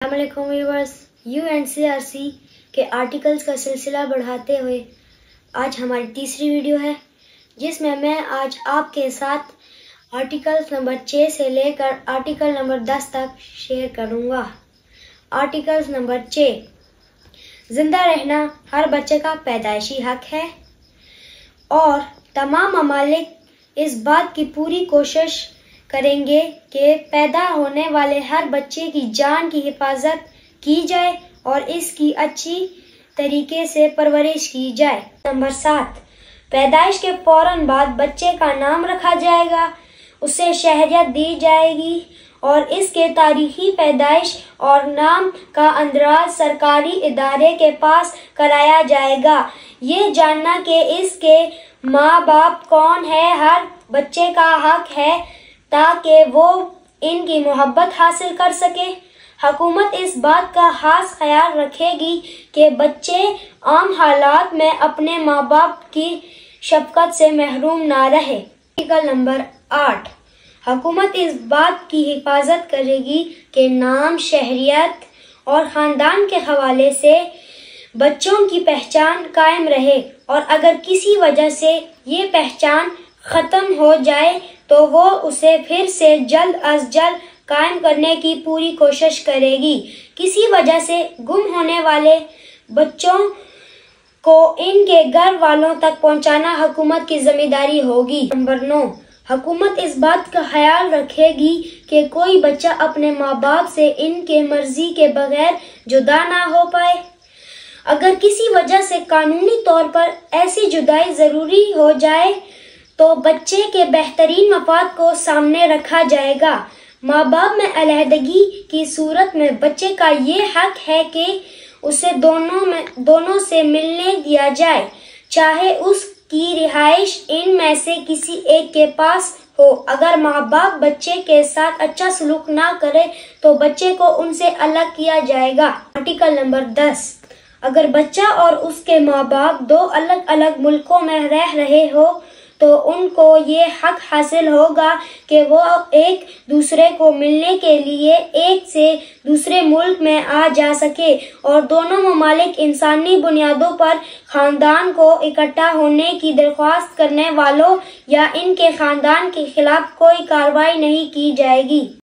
السلام علیکم viewers, UNCRC کے آرٹیکلز کا سلسلہ بڑھاتے ہوئے آج ہماری تیسری ویڈیو ہے، جس میں آج آپ کے ساتھ آرٹیکل نمبر 6 سے لے کر آرٹیکل نمبر 10 تک شیئر کروں گا۔ آرٹیکل نمبر 6، زندہ رہنا ہر بچے کا پیدائشی حق ہے اور تمام ممالک اس بات کی پوری کوشش کریں گے کہ پیدا ہونے والے ہر بچے کی جان کی حفاظت کی جائے اور اس کی اچھی طریقے سے پرورش کی جائے۔ نمبر 7، پیدائش کے فوراً بعد بچے کا نام رکھا جائے گا، اسے شہریت دی جائے گی اور اس کے تاریخی پیدائش اور نام کا اندراج سرکاری ادارے کے پاس کرایا جائے گا۔ یہ جاننا کہ اس کے ماں باپ کون ہیں ہر بچے کا حق ہے تاکہ وہ ان کی محبت حاصل کر سکے۔ حکومت اس بات کا خاص خیال رکھے گی کہ بچے عام حالات میں اپنے ماں باپ کی شفقت سے محروم نہ رہے۔ آرٹیکل نمبر 8، حکومت اس بات کی حفاظت کرے گی کہ نام، شہریت اور خاندان کے حوالے سے بچوں کی پہچان قائم رہے اور اگر کسی وجہ سے یہ پہچان ختم ہو جائے تو وہ اسے پھر سے جلد از جلد قائم کرنے کی پوری کوشش کرے گی۔ کسی وجہ سے گم ہونے والے بچوں کو ان کے گھر والوں تک پہنچانا حکومت کی ذمہ داری ہوگی۔ نمبر 9، حکومت اس بات کا خیال رکھے گی کہ کوئی بچہ اپنے ماں باپ سے ان کے مرضی کے بغیر جدا نہ ہو پائے۔ اگر کسی وجہ سے قانونی طور پر ایسی جدائی ضروری ہو جائے تو بچے کے بہترین مفاد کو سامنے رکھا جائے گا۔ ماں باپ میں علیحدگی کی صورت میں بچے کا یہ حق ہے کہ اسے دونوں سے ملنے دیا جائے، چاہے اس کی رہائش ان میں سے کسی ایک کے پاس ہو۔ اگر ماں باپ بچے کے ساتھ اچھا سلوک نہ کرے تو بچے کو ان سے الگ کیا جائے گا۔ آرٹیکل نمبر 10، اگر بچہ اور اس کے ماں باپ دو الگ الگ ملکوں میں رہ رہے ہو تو ان کو یہ حق حاصل ہوگا کہ وہ ایک دوسرے کو ملنے کے لیے ایک سے دوسرے ملک میں آ جا سکے اور دونوں ممالک انسانی بنیادوں پر خاندان کو اکٹھا ہونے کی درخواست کرنے والوں یا ان کے خاندان کے خلاف کوئی کارروائی نہیں کی جائے گی۔